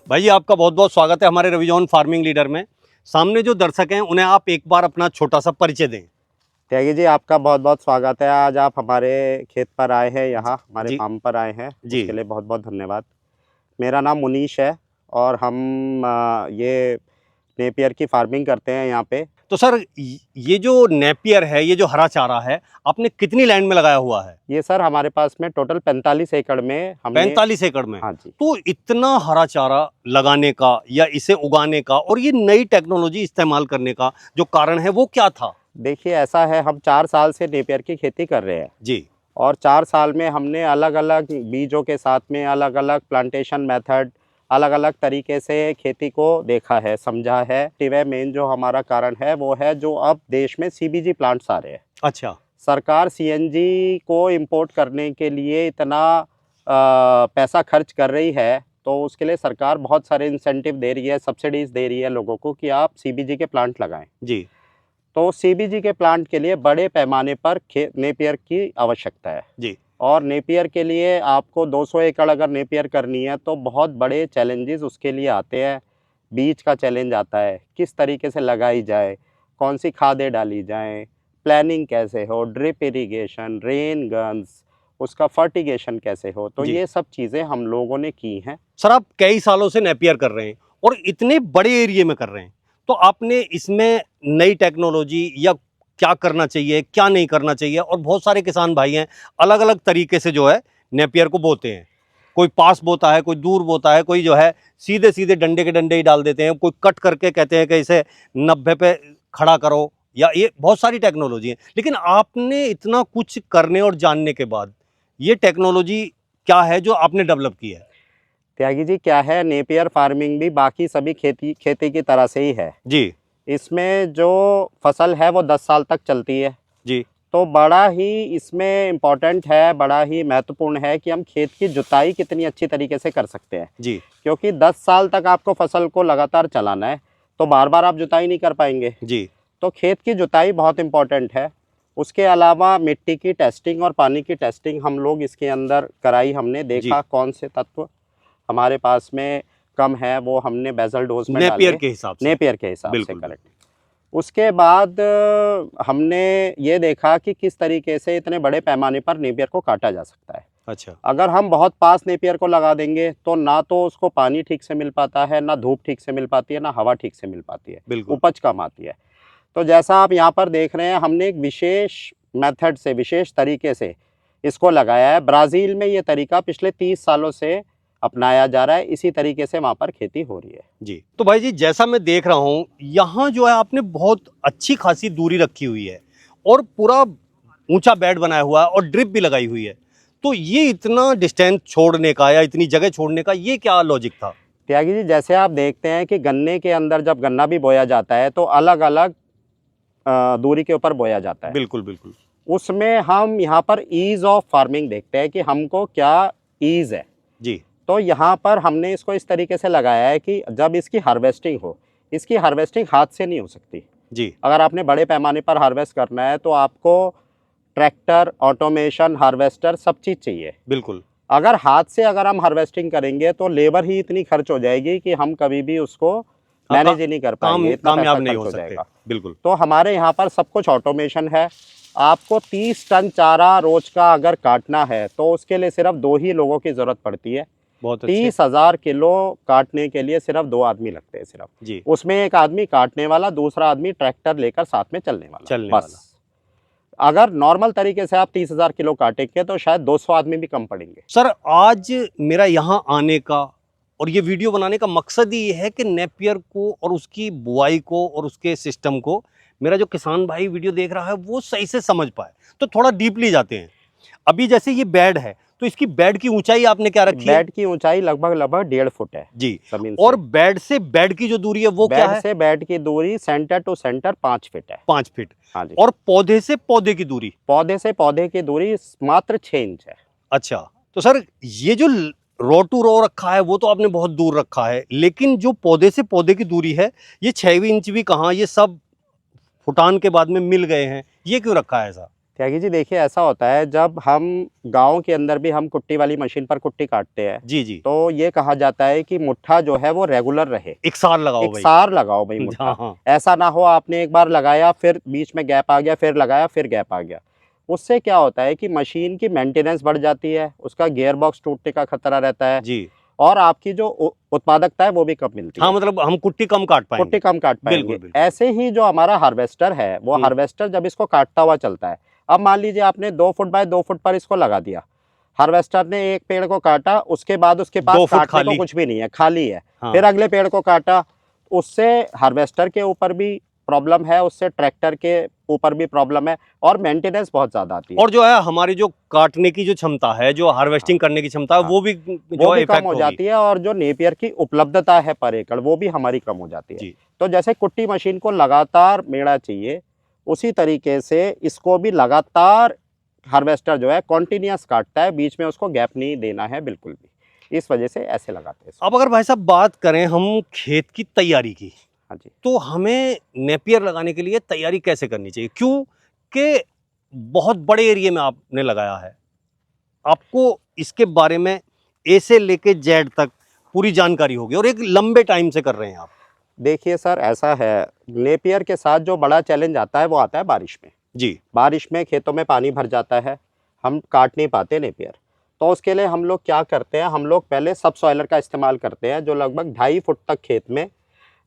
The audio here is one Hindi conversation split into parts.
भाई जी, आपका बहुत बहुत स्वागत है हमारे रविजोन फार्मिंग लीडर में। सामने जो दर्शक हैं उन्हें आप एक बार अपना छोटा सा परिचय दें। त्यागी जी, आपका बहुत बहुत स्वागत है। आज आप हमारे खेत पर आए हैं, यहाँ हमारे जी फार्म पर आए हैं, जी। उसके लिए बहुत बहुत धन्यवाद। मेरा नाम मुनीश है और हम ये नेपियर की फार्मिंग करते हैं यहाँ पे। तो सर, ये जो नेपियर है, ये जो हरा चारा है, आपने कितनी लैंड में लगाया हुआ है? ये सर हमारे पास में टोटल 45 एकड़ में हमने। 45 एकड़ में? हाँ जी। तो इतना हरा चारा लगाने का या इसे उगाने का और ये नई टेक्नोलॉजी इस्तेमाल करने का जो कारण है वो क्या था? देखिए, ऐसा है, हम 4 साल से नेपियर की खेती कर रहे हैं जी। और 4 साल में हमने अलग अलग बीजों के साथ में अलग अलग प्लांटेशन मेथड, अलग अलग तरीके से खेती को देखा है, समझा है। टिवे मेन जो हमारा कारण है वो है जो अब देश में सीबीजी प्लांट्स आ रहे हैं। अच्छा। सरकार सीएनजी को इंपोर्ट करने के लिए इतना पैसा खर्च कर रही है, तो उसके लिए सरकार बहुत सारे इंसेंटिव दे रही है, सब्सिडीज दे रही है लोगों को कि आप सीबीजी के प्लांट लगाएं। जी। तो सीबीजी के प्लांट के लिए बड़े पैमाने पर नेपियर की आवश्यकता है जी। और नेपियर के लिए आपको 200 एकड़ अगर नेपियर करनी है तो बहुत बड़े चैलेंजेस उसके लिए आते हैं। बीज का चैलेंज आता है, किस तरीके से लगाई जाए, कौन सी खादें डाली जाएं, प्लानिंग कैसे हो, ड्रिप इरिगेशन, रेन गन्स, उसका फर्टिगेशन कैसे हो। तो जी। ये सब चीज़ें हम लोगों ने की हैं। सर, आप कई सालों से नेपियर कर रहे हैं और इतने बड़े एरिया में कर रहे हैं, तो आपने इसमें नई टेक्नोलॉजी या क्या करना चाहिए, क्या नहीं करना चाहिए, और बहुत सारे किसान भाई हैं अलग अलग तरीके से जो है नेपियर को बोते हैं। कोई पास बोता है, कोई दूर बोता है, कोई जो है सीधे सीधे डंडे के डंडे ही डाल देते हैं, कोई कट करके कहते हैं कि इसे 90 पे खड़ा करो, या ये बहुत सारी टेक्नोलॉजी है। लेकिन आपने इतना कुछ करने और जानने के बाद ये टेक्नोलॉजी क्या है जो आपने डेवलप की है? त्यागी जी, क्या है, नेपियर फार्मिंग भी बाकी सभी खेती की तरह से ही है जी। इसमें जो फसल है वो 10 साल तक चलती है। जी। तो बड़ा ही इसमें इम्पॉर्टेंट है, बड़ा ही महत्वपूर्ण है कि हम खेत की जुताई कितनी अच्छी तरीके से कर सकते हैं। जी। क्योंकि 10 साल तक आपको फसल को लगातार चलाना है, तो बार बार आप जुताई नहीं कर पाएंगे। जी। तो खेत की जुताई बहुत इम्पॉर्टेंट है। उसके अलावा मिट्टी की टेस्टिंग और पानी की टेस्टिंग हम लोग इसके अंदर कराई, हमने देखा कौन से तत्व हमारे पास में कम है, वो हमने बेसल डोज में डाले नेपियर के हिसाब से। नेपियर के हिसाब से, बिल्कुल। करेक्ट। उसके बाद हमने ये देखा कि किस तरीके से इतने बड़े पैमाने पर नेपियर को काटा जा सकता है। अच्छा। अगर हम बहुत पास नेपियर को लगा देंगे तो ना तो उसको पानी ठीक से मिल पाता है, ना धूप ठीक से मिल पाती है, ना हवा ठीक से मिल पाती है, बिल्कुल। उपज कम आती है। तो जैसा आप यहाँ पर देख रहे हैं, हमने एक विशेष मेथड से, विशेष तरीके से इसको लगाया है। ब्राज़ील में ये तरीका पिछले 30 सालों से अपनाया जा रहा है, इसी तरीके से वहाँ पर खेती हो रही है। जी। तो भाई जी, जैसा मैं देख रहा हूँ यहाँ जो है आपने बहुत अच्छी खासी दूरी रखी हुई है और पूरा ऊंचा बेड बनाया हुआ है और ड्रिप भी लगाई हुई है। तो ये इतना डिस्टेंस छोड़ने का या इतनी जगह छोड़ने का ये क्या लॉजिक था? त्यागी जी, जैसे आप देखते हैं कि गन्ने के अंदर जब गन्ना भी बोया जाता है तो अलग अलग दूरी के ऊपर बोया जाता है। बिल्कुल बिल्कुल। उसमें हम यहाँ पर ईज ऑफ फार्मिंग देखते हैं कि हमको क्या ईज है। जी। तो यहाँ पर हमने इसको इस तरीके से लगाया है कि जब इसकी हार्वेस्टिंग हो, इसकी हार्वेस्टिंग हाथ से नहीं हो सकती। जी। अगर आपने बड़े पैमाने पर हार्वेस्ट करना है तो आपको ट्रैक्टर, ऑटोमेशन, हार्वेस्टर सब चीज़ चाहिए। बिल्कुल। अगर हाथ से अगर हम हार्वेस्टिंग करेंगे तो लेबर ही इतनी खर्च हो जाएगी कि हम कभी भी उसको मैनेज ही नहीं कर पाएंगे, इतना कामयाब पैसा नहीं खर्च हो हो सकते। जाएगा। बिल्कुल। तो हमारे यहाँ पर सब कुछ ऑटोमेशन है। आपको 30 टन चारा रोज का अगर काटना है तो उसके लिए सिर्फ 2 ही लोगों की ज़रूरत पड़ती है। बहुत अच्छे। 30,000 किलो काटने के लिए सिर्फ 2 आदमी लगते हैं सिर्फ। जी। उसमें एक आदमी काटने वाला, दूसरा आदमी ट्रैक्टर लेकर साथ में चलने वाला, बस। अगर नॉर्मल तरीके से आप 30,000 किलो काटेंगे तो शायद 200 आदमी भी कम पड़ेंगे। सर, आज मेरा यहाँ आने का और ये वीडियो बनाने का मकसद ही ये है कि नेपियर को और उसकी बुआई को और उसके सिस्टम को मेरा जो किसान भाई वीडियो देख रहा है वो सही से समझ पाए। तो थोड़ा डीपली जाते हैं। अभी जैसे ये बेड है तो इसकी बेड की ऊंचाई आपने क्या रखी है? बेड की ऊंचाई लगभग 1.5 फुट है जी। जमीन और से। बेड से बेड की जो दूरी है वो क्या है? बेड से बेड की दूरी सेंटर टू सेंटर 5 फीट है। 5 फीट। हाँ जी। और पौधे से पौधे की दूरी? पौधे से पौधे की दूरी मात्र 6 इंच है। अच्छा। तो सर, ये जो रो टू रो रखा है वो तो आपने बहुत दूर रखा है, लेकिन जो पौधे से पौधे की दूरी है ये 6 इंच भी कहाँ, ये सब फुटान के बाद में मिल गए हैं, ये क्यों रखा है ऐसा? त्यागी जी देखिए, ऐसा होता है जब हम गांव के अंदर भी हम कुट्टी वाली मशीन पर कुट्टी काटते हैं, जी जी, तो ये कहा जाता है कि मुट्ठा जो है वो रेगुलर रहे, एक सार लगाओ एक भाई। सार लगाओ भाई हाँ मुट्ठा। हाँ, ऐसा ना हो आपने एक बार लगाया फिर बीच में गैप आ गया, फिर लगाया फिर गैप आ गया। उससे क्या होता है कि मशीन की मेंटेनेंस बढ़ जाती है, उसका गियर बॉक्स टूटने का खतरा रहता है, जी और आपकी जो उत्पादकता है वो भी कम मिलती हाँ, है, मतलब हम कुट्टी कम काट पाएंगे। कुट्टी कम काट बिल्कुल पाएंगे। बिल्कुल। ऐसे ही जो हमारा हार्वेस्टर है, वो हार्वेस्टर जब इसको काटता हुआ चलता है, अब मान लीजिए आपने 2 फुट बाय 2 फुट पर इसको लगा दिया, हार्वेस्टर ने एक पेड़ को काटा, उसके बाद उसके पास 2 फुट काटने को खाली। कुछ भी नहीं है, खाली है। हाँ, फिर अगले पेड़ को काटा, उससे हार्वेस्टर के ऊपर भी प्रॉब्लम है, उससे ट्रैक्टर के ऊपर भी प्रॉब्लम है, और मेंटेनेंस बहुत ज्यादा आती है, और जो है हमारी जो काटने की जो क्षमता है, जो हार्वेस्टिंग करने की क्षमता है, हाँ, वो भी वो जो है भी कम इफेक्ट हो होगी। जाती है, और जो नेपियर की उपलब्धता है पर एकड़ वो भी हमारी कम हो जाती है। जी तो जैसे कुट्टी मशीन को लगातार मेड़ा चाहिए, उसी तरीके से इसको भी लगातार हार्वेस्टर जो है कॉन्टिन्यूस काटता है, बीच में उसको गैप नहीं देना है बिल्कुल भी। इस वजह से ऐसे लगाते हैं इसको। अब अगर भाई साहब बात करें हम खेत की तैयारी की, हाँ जी। तो हमें नेपियर लगाने के लिए तैयारी कैसे करनी चाहिए? क्यों कि बहुत बड़े एरिया में आपने लगाया है, आपको इसके बारे में ए से लेके जेड तक पूरी जानकारी होगी, और एक लंबे टाइम से कर रहे हैं आप। देखिए सर, ऐसा है, नेपियर के साथ जो बड़ा चैलेंज आता है वो आता है बारिश में। जी बारिश में खेतों में पानी भर जाता है, हम काट नहीं पाते नेपियर। तो उसके लिए हम लोग क्या करते हैं, हम लोग पहले सब सॉइलर का इस्तेमाल करते हैं, जो लगभग 2.5 फुट तक खेत में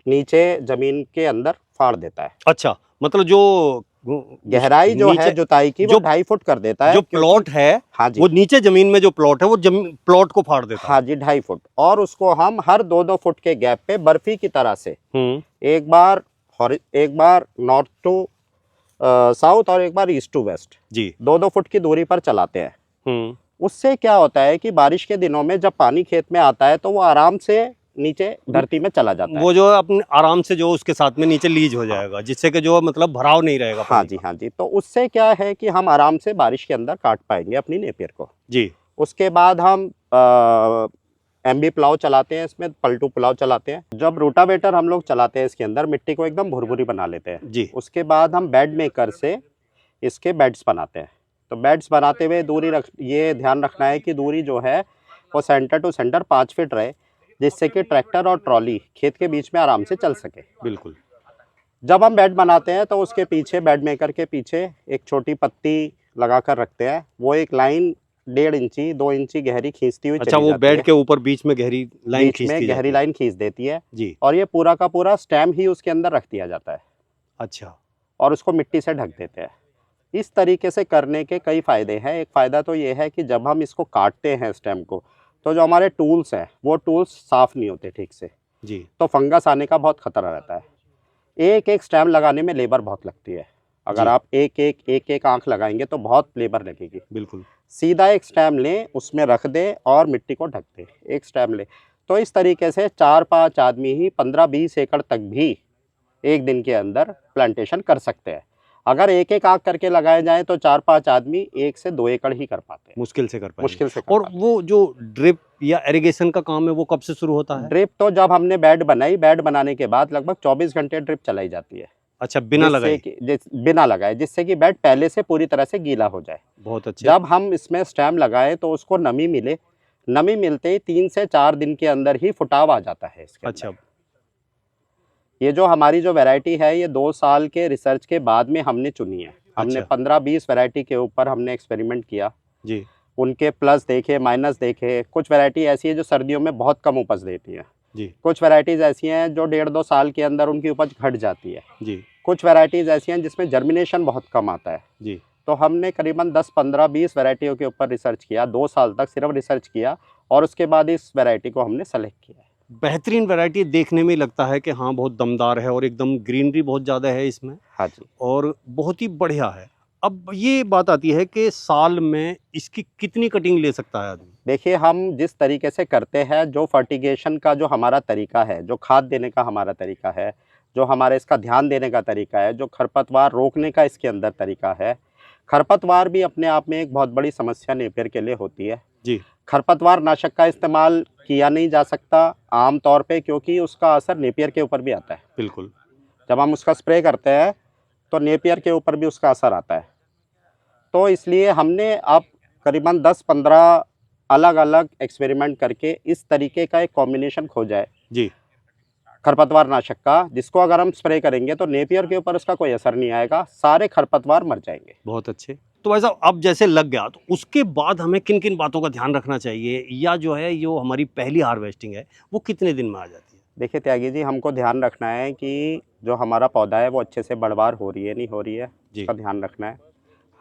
नीचे जमीन के अंदर फाड़ देता है। अच्छा, मतलब जो गहराई जो है नीचे जुताई की वो जो 2.5 फुट कर देता है, जो क्योंकि प्लॉट है, हाँ जी, वो नीचे जमीन में जो प्लॉट है वो प्लॉट को फाड़ देता हाँ जी 2.5 फुट, और उसको हम हर 2-2 फुट के गैप पे बर्फी की तरह से है। एक बार नॉर्थ टू साउथ और एक बार ईस्ट टू वेस्ट जी 2-2 फुट की दूरी पर चलाते हैं। हम्म, उससे क्या होता है कि बारिश के दिनों में जब पानी खेत में आता है तो वो आराम से नीचे धरती में चला जाता है। वो जो है अपने आराम से जो उसके साथ में नीचे लीज हो हाँ, जाएगा, जिससे कि जो मतलब भराव नहीं रहेगा हाँ पानी जी, का। हाँ जी। तो उससे क्या है कि हम आराम से बारिश के अंदर काट पाएंगे अपनी नेपियर को। जी उसके बाद हम एमबी प्लाव चलाते हैं, इसमें पलटू प्लाव चलाते हैं। जब रोटावेटर हम लोग चलाते हैं इसके अंदर, मिट्टी को एकदम भुरभुरी बना लेते हैं। जी उसके बाद हम बेड मेकर से इसके बेड्स बनाते हैं। तो बेड्स बनाते हुए ये ध्यान रखना है कि दूरी जो है वो सेंटर टू सेंटर 5 फीट रहे, जिससे कि ट्रैक्टर और ट्रॉली खेत के बीच में आराम से चल सके। बिल्कुल। जब हम बेड बनाते हैं तो उसके पीछे, बेड मेकर के पीछे एक छोटी पत्ती लगा कर रखते हैं। वो एक लाइन 1.5 इंची 2 इंची गहरी खींचती हुई अच्छा, चली वो जाती बेड है, के ऊपर बीच में गहरी लाइन बीच खींचती में गहरी जाती है। लाइन खींच देती है, जी और ये पूरा का पूरा स्टेम ही उसके अंदर रख दिया जाता है, अच्छा, और उसको मिट्टी से ढक देते हैं। इस तरीके से करने के कई फ़ायदे हैं। एक फ़ायदा तो ये है कि जब हम इसको काटते हैं स्टेम को, तो जो हमारे टूल्स हैं वो टूल्स साफ़ नहीं होते ठीक से, जी तो फंगस आने का बहुत खतरा रहता है। एक एक स्टेम लगाने में लेबर बहुत लगती है। अगर जी आप एक आंख लगाएंगे तो बहुत लेबर लगेगी। बिल्कुल। सीधा एक स्टेम लें, उसमें रख दें और मिट्टी को ढक दें, एक स्टेम लें। तो इस तरीके से 4-5 आदमी ही 15-20 एकड़ तक भी एक दिन के अंदर प्लांटेशन कर सकते हैं। अगर एक एक आंख करके लगाए जाएं तो 4-5 आदमी 1 से 2 एकड़ ही कर पाते हैं, मुश्किल से कर पाएंगे। मुश्किल से कर और पाते हैं। वो जो ड्रिप या इरिगेशन का काम है वो कब से शुरू होता है? ड्रिप तो जब हमने बेड बनाई, बेड बनाने के बाद लगभग 24 घंटे ड्रिप चलाई जाती है, अच्छा, बिना लगाए? बिना लगाए, जिससे कि बेड पहले से पूरी तरह से गीला हो जाए। बहुत अच्छे। जब हम इसमें स्टेम लगाएं तो उसको नमी मिले, नमी मिलते ही 3 से 4 दिन के अंदर ही फुटाव आ जाता है इसके अंदर। अच्छा ये जो हमारी जो वैरायटी है, ये 2 साल के रिसर्च के बाद में हमने चुनी है। हमने अच्छा 15-20 वैरायटी के ऊपर हमने एक्सपेरिमेंट किया, जी उनके प्लस देखे, माइनस देखे। कुछ वैरायटी ऐसी है जो सर्दियों में बहुत कम उपज देती है, जी कुछ वैरायटीज़ ऐसी हैं जो 1.5-2 साल के अंदर उनकी उपज घट जाती है, जी कुछ वैरायटीज़ ऐसी हैं जिसमें जर्मिनेशन बहुत कम आता है। जी तो हमने करीबन 10-15-20 वैरायटियों के ऊपर रिसर्च किया, 2 साल तक सिर्फ रिसर्च किया, और उसके बाद इस वैरायटी को हमने सेलेक्ट किया है। बेहतरीन वैरायटी देखने में लगता है कि हाँ बहुत दमदार है, और एकदम ग्रीनरी बहुत ज़्यादा है इसमें, हाँ जी। और बहुत ही बढ़िया है। अब ये बात आती है कि साल में इसकी कितनी कटिंग ले सकता है आदमी? देखिए, हम जिस तरीके से करते हैं, जो फर्टिगेशन का जो हमारा तरीका है, जो खाद देने का हमारा तरीका है, जो हमारे इसका ध्यान देने का तरीका है, जो खरपतवार रोकने का इसके अंदर तरीका है। खरपतवार भी अपने आप में एक बहुत बड़ी समस्या नेपियर के लिए होती है। जी खरपतवार नाशक का इस्तेमाल किया नहीं जा सकता आम तौर पे, क्योंकि उसका असर नेपियर के ऊपर भी आता है। बिल्कुल। जब हम उसका स्प्रे करते हैं तो नेपियर के ऊपर भी उसका असर आता है। तो इसलिए हमने अब करीबन 10-15 अलग अलग एक्सपेरिमेंट करके इस तरीके का एक कॉम्बिनेशन खोजा है जी। खरपतवार नाशक का, जिसको अगर हम स्प्रे करेंगे तो नेपियर के ऊपर उसका कोई असर नहीं आएगा, सारे खरपतवार मर जाएंगे। बहुत अच्छे। तो भाई साहब अब जैसे लग गया तो उसके बाद हमें किन किन बातों का ध्यान रखना चाहिए, या जो है जो हमारी पहली हार्वेस्टिंग है वो कितने दिन में आ जाती है? देखिए त्यागी जी, हमको ध्यान रखना है कि जो हमारा पौधा है वो अच्छे से बढ़वार हो रही है नहीं हो रही है, जी। उसका ध्यान रखना है।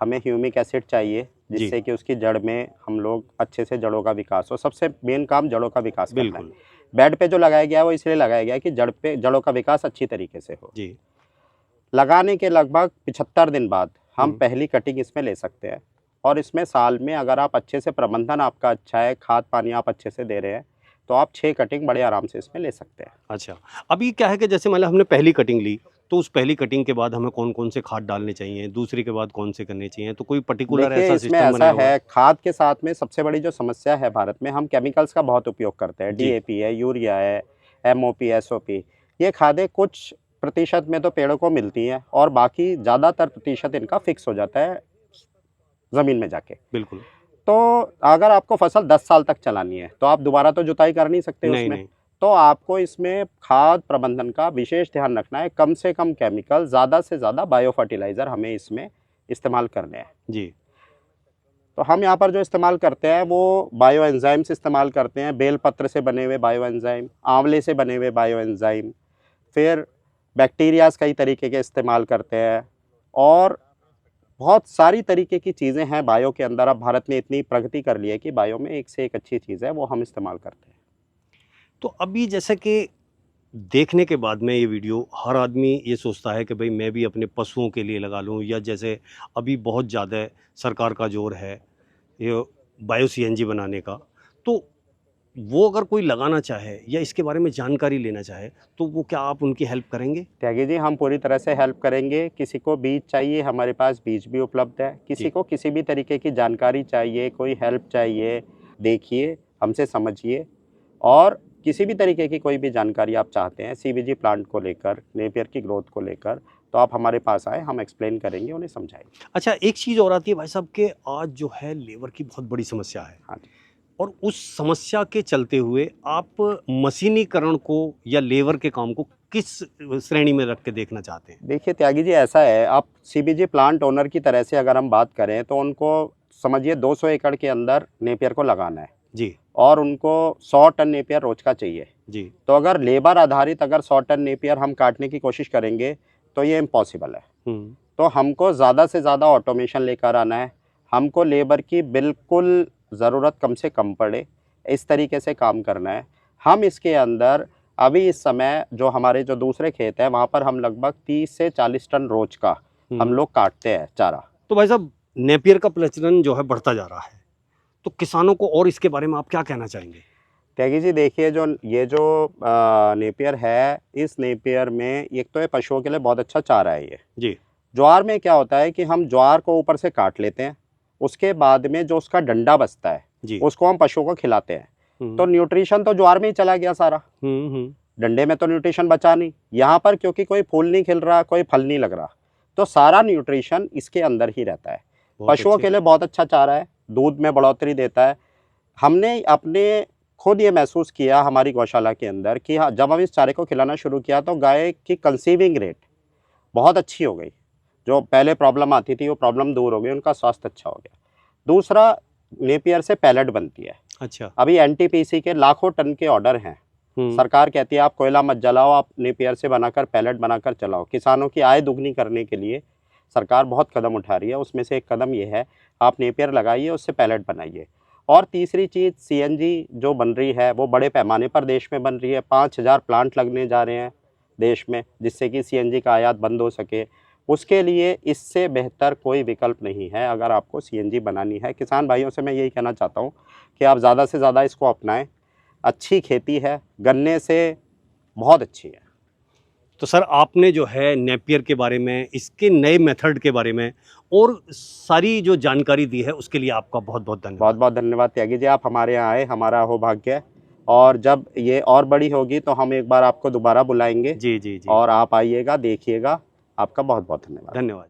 हमें ह्यूमिक एसिड चाहिए जिससे कि उसकी जड़ में हम लोग अच्छे से जड़ों का विकास हो। सबसे मेन काम जड़ों का विकास करना है। बिल्कुल। बेड पे जो लगाया गया है वो इसलिए लगाया गया है कि जड़ों का विकास अच्छी तरीके से हो। जी। लगाने के लगभग 75 दिन बाद हम पहली कटिंग इसमें ले सकते हैं। और इसमें साल में अगर आप अच्छे से प्रबंधन आपका अच्छा है, खाद पानी आप अच्छे से दे रहे हैं, तो आप 6 कटिंग बड़े आराम से इसमें ले सकते हैं। अच्छा, अभी क्या है कि जैसे मान लो हमने पहली कटिंग ली, तो उस पहली कटिंग के बाद हमें कौन-कौन से खाद डालने चाहिए, दूसरी के बाद कौन से करने चाहिए? तो कोई पर्टिकुलर देखिए ऐसा इसमें सिस्टम ऐसा बनाया हुआ है? है, खाद के साथ में सबसे बड़ी जो समस्या है भारत में, हम केमिकल्स का बहुत उपयोग करते हैं। जी। डीएपी है, यूरिया है, एमओपी, एसओपी, ये खादें कुछ प्रतिशत में तो पेड़ों को मिलती हैं और बाकी ज़्यादातर प्रतिशत इनका फिक्स हो जाता है ज़मीन में जाके। बिल्कुल। तो अगर आपको फसल 10 साल तक चलानी है, तो आप दोबारा तो जुताई कर नहीं सकते नहीं, उसमें। नहीं। तो आपको इसमें खाद प्रबंधन का विशेष ध्यान रखना है। कम से कम केमिकल, ज़्यादा से ज़्यादा बायो फर्टिलाइज़र हमें इसमें इस्तेमाल करने हैं। जी। तो हम यहाँ पर जो इस्तेमाल करते हैं वो बायो एंजाइम्स इस्तेमाल करते हैं, बेलपत्र से बने हुए बायो एंजाइम, आंवले से बने हुए बायो एंजाइम, फिर बैक्टीरियाज़ कई तरीके के इस्तेमाल करते हैं और बहुत सारी तरीके की चीज़ें हैं बायो के अंदर। अब भारत ने इतनी प्रगति कर ली है कि बायो में एक से एक अच्छी चीज़ है, वो हम इस्तेमाल करते हैं। तो अभी जैसे कि देखने के बाद में ये वीडियो हर आदमी ये सोचता है कि भाई मैं भी अपने पशुओं के लिए लगा लूँ, या जैसे अभी बहुत ज़्यादा सरकार का जोर है ये बायो सीएनजी बनाने का, तो वो अगर कोई लगाना चाहे या इसके बारे में जानकारी लेना चाहे, तो वो क्या आप उनकी हेल्प करेंगे? त्यागी जी, हम पूरी तरह से हेल्प करेंगे। किसी को बीज चाहिए, हमारे पास बीज भी उपलब्ध है। किसी जी। को किसी भी तरीके की जानकारी चाहिए, कोई हेल्प चाहिए, देखिए, हमसे समझिए। और किसी भी तरीके की कोई भी जानकारी आप चाहते हैं सीबीजी प्लांट को लेकर, नेपियर की ग्रोथ को लेकर, तो आप हमारे पास आएँ, हम एक्सप्लेन करेंगे, उन्हें समझाएंगे। अच्छा, एक चीज़ और आती है भाई साहब कि आज जो है लेबर की बहुत बड़ी समस्या है, हाँ जी। और उस समस्या के चलते हुए आप मशीनीकरण को या लेबर के काम को किस श्रेणी में रख के देखना चाहते हैं? देखिए त्यागी जी, ऐसा है, आप सीबीजी प्लांट ओनर की तरह से अगर हम बात करें तो उनको समझिए 200 एकड़ के अंदर नेपियर को लगाना है जी। और उनको 100 टन नेपियर रोज का चाहिए। जी। तो अगर लेबर आधारित अगर 100 टन नेपियर हम काटने की कोशिश करेंगे तो ये इम्पॉसिबल है। तो हमको ज़्यादा से ज़्यादा ऑटोमेशन लेकर आना है। हमको लेबर की बिल्कुल ज़रूरत कम से कम पड़े, इस तरीके से काम करना है। हम इसके अंदर अभी इस समय जो हमारे जो दूसरे खेत हैं वहाँ पर हम लगभग 30 से 40 टन रोज का हम लोग काटते हैं चारा। तो भाई साहब नेपियर का प्रचलन जो है बढ़ता जा रहा है, तो किसानों को और इसके बारे में आप क्या कहना चाहेंगे? त्यागी जी देखिए, जो नेपियर है, इस नेपियर में एक तो ये पशुओं के लिए बहुत अच्छा चारा है ये। जी। ज्वार में क्या होता है कि हम ज्वार को ऊपर से काट लेते हैं, उसके बाद में जो उसका डंडा बचता है जी। उसको हम पशुओं को खिलाते हैं। तो न्यूट्रिशन तो ज्वार में ही चला गया सारा, डंडे में तो न्यूट्रिशन बचा नहीं। यहाँ पर क्योंकि कोई फूल नहीं खिल रहा, कोई फल नहीं लग रहा, तो सारा न्यूट्रिशन इसके अंदर ही रहता है। पशुओं के लिए बहुत अच्छा चारा है, दूध में बढ़ोतरी देता है। हमने अपने खुद ये महसूस किया हमारी गौशाला के अंदर कि हाँ, जब हम इस चारे को खिलाना शुरू किया तो गाय की कंसीविंग रेट बहुत अच्छी हो गई। जो पहले प्रॉब्लम आती थी वो प्रॉब्लम दूर हो गई, उनका स्वास्थ्य अच्छा हो गया। दूसरा, नेपियर से पैलेट बनती है। अच्छा। अभी एनटीपीसी के लाखों टन के ऑर्डर हैं। सरकार कहती है आप कोयला मत जलाओ, आप नेपियर से बनाकर पैलेट बनाकर चलाओ। किसानों की आय दुगनी करने के लिए सरकार बहुत कदम उठा रही है, उसमें से एक कदम ये है आप नेपियर लगाइए, उससे पैलेट बनाइए। और तीसरी चीज़, सीएनजी जो बन रही है वो बड़े पैमाने पर देश में बन रही है। 5000 प्लांट लगने जा रहे हैं देश में, जिससे कि सीएनजी का आयात बंद हो सके। उसके लिए इससे बेहतर कोई विकल्प नहीं है अगर आपको सीएनजी बनानी है। किसान भाइयों से मैं यही कहना चाहता हूँ कि आप ज़्यादा से ज़्यादा इसको अपनाएं। अच्छी खेती है, गन्ने से बहुत अच्छी है। तो सर आपने जो है नेपियर के बारे में, इसके नए मेथड के बारे में और सारी जो जानकारी दी है उसके लिए आपका बहुत बहुत धन्यवाद। बहुत बहुत धन्यवाद त्यागी जी, आप हमारे यहाँ आए, हमारा हो भाग्य। और जब ये और बड़ी होगी तो हम एक बार आपको दोबारा बुलाएंगे। जी जी जी। और आप आइएगा, देखिएगा। आपका बहुत बहुत धन्यवाद। धन्यवाद।